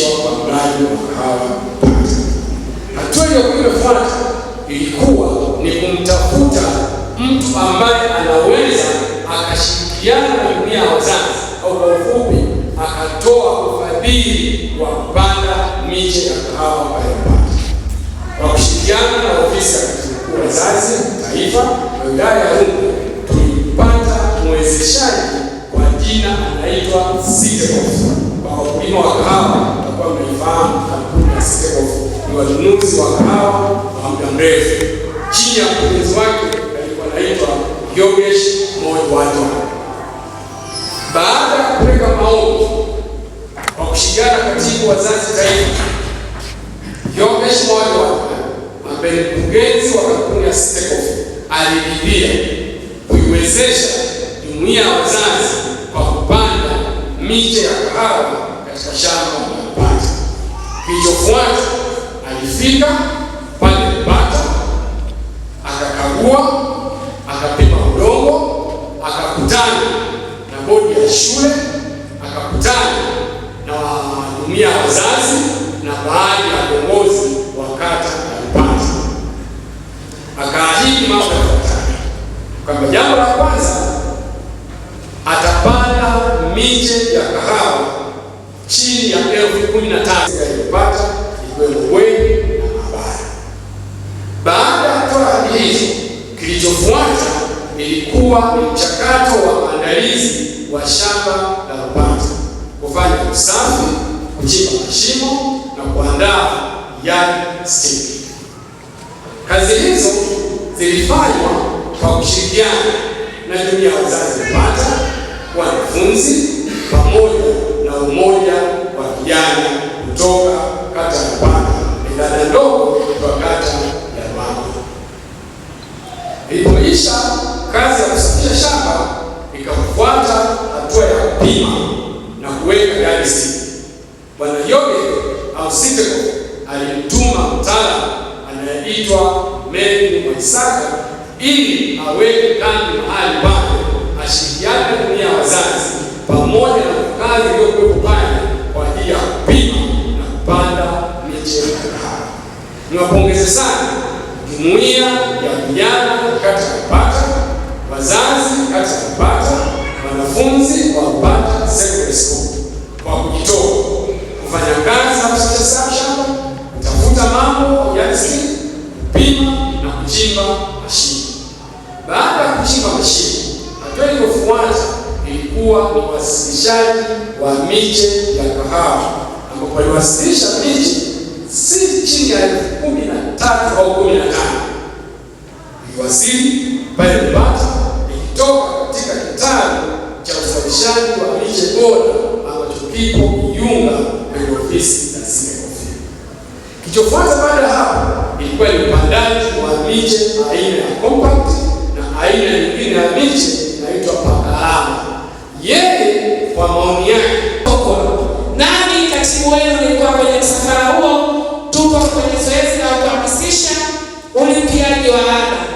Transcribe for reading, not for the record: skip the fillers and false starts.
kuanzishwa kwa mradi wa kahawa Mpata. Hatua iliyofuata ilikuwa ni kumtafuta mtu ambaye anaweza akashirikiana na jumuiya ya wazazi, au kwa ufupi akatoa ufadhili wa kupanda miche ya kahawa pale Mpata. Kwa kushirikiana na ofisi ya katibu mkuu wazazi taifa na wilaya ya Rungwe, tulipata mwezeshaji kwa jina anaitwa Sitecof. Kwa wakulima wa kahawa mtakuwa mnaifahamu kampuni ya Sitecof, ni wanunuzi wa kahawa wa muda mrefu. Chini ya mkurugenzi wake alikuwa anaitwa Yogesh Moyo. Baada ya kupeleka maombi kwa kushirikiana na katibu wazazi taifa, Yogesh Moyo ambaye ni mkurugenzi wa kampuni ya Sitecof aliridhia kuiwezesha jumuiya ya wazazi kwa kupanda miche ya kahawa katika shamba la Mpata. Kilichofuata, alifika pale Mpata, akakagua, akapima udongo, akakutana na bodi ya shule, akakutana na jumuiya ya wazazi na baadhi ya viongozi wa kata ya Mpata. Akaahidi mambo yafuatayo, kwamba jambo la kwanza, atapanda miche ya kahawa chini ya 15,000 aliyopata, ikiwemo Bweni na Mabara. Baada ya kutoa ahadi hizo, kilichofuata ilikuwa ni mchakato wa maandalizi wa shamba la Mpata, kufanya usafi, kuchimba mashimo na kuandaa yard stick. Kazi hizo zilifanywa kwa kushirikiana na jumuiya ya wazazi Mpata, wanafunzi pamoja na umoja wa vijana kutoka kata ya Mpata, idara ndogo kutoka kata ya Mama. Ilipoisha kazi ya kusafisha shamba, ikafuata hatua ya kupima na kuweka yard stick. Bwana Yoge au Sitecof alimtuma mtaalamu anayeitwa Mary Mwaisaka ili aweke kambi mahali pale, ashirikiane na jumuiya ya wazazi pamoja na kazi iliyokuwepo pale kwa ajili ya kupima na kupanda miche ya kahawa. Niwapongeze sana jumuiya ya vijana kata ya Mpata, wazazi kata ya Mpata, wanafunzi wa Mpata Secondary School kwa kujitoa kufanya kazi za kusafisha shamba, kutafuta mambo ya asili, kupima na kuchimba mashimo. Baada ya kuchimba mashimo, hatua iliyofuata ilikuwa ni uwasilishaji wa miche ya kahawa, ambapo waliwasilisha miche si chini ya 13 au 15. Iliwasili pale Mpata ikitoka katika kitabu cha uzalishaji wa miche bora ambacho kipo Iyunga kwenye ofisi za Sitecof. Kilichofuata baada ya hapo ilikuwa ni upandaji wa miche aina ya compact na aina nyingine ya miche inaitwa Pakalama. Yeye kwa maoni yake, nani katibu wenu alikuwa kwenye msafara huo? Tupo kwenye zoezi la kuhamasisha ulipiaji wa ada.